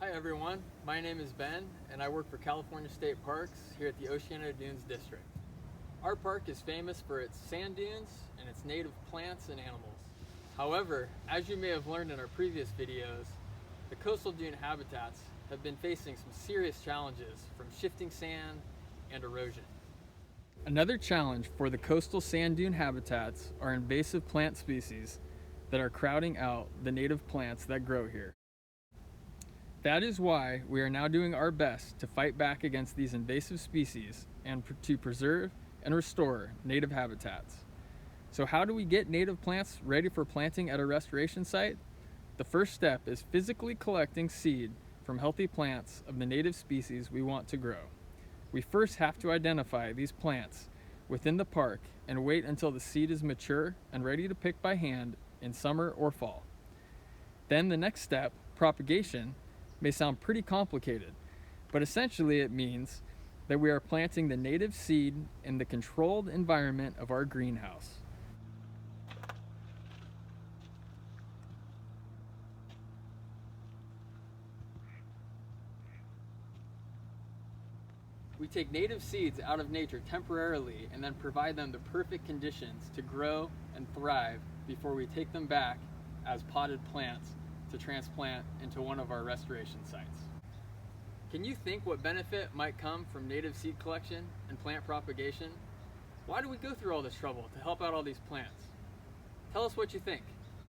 Hi everyone, my name is Ben and I work for California State Parks here at the Oceano Dunes District. Our park is famous for its sand dunes and its native plants and animals. However, as you may have learned in our previous videos, the coastal dune habitats have been facing some serious challenges from shifting sand and erosion. Another challenge for the coastal sand dune habitats are invasive plant species that are crowding out the native plants that grow here. That is why we are now doing our best to fight back against these invasive species and to preserve and restore native habitats. So how do we get native plants ready for planting at a restoration site? The first step is physically collecting seed from healthy plants of the native species we want to grow. We first have to identify these plants within the park and wait until the seed is mature and ready to pick by hand in summer or fall. Then the next step, propagation, may sound pretty complicated, but essentially it means that we are planting the native seed in the controlled environment of our greenhouse. We take native seeds out of nature temporarily and then provide them the perfect conditions to grow and thrive before we take them back as potted plants to transplant into one of our restoration sites. Can you think what benefit might come from native seed collection and plant propagation? Why do we go through all this trouble to help out all these plants? Tell us what you think.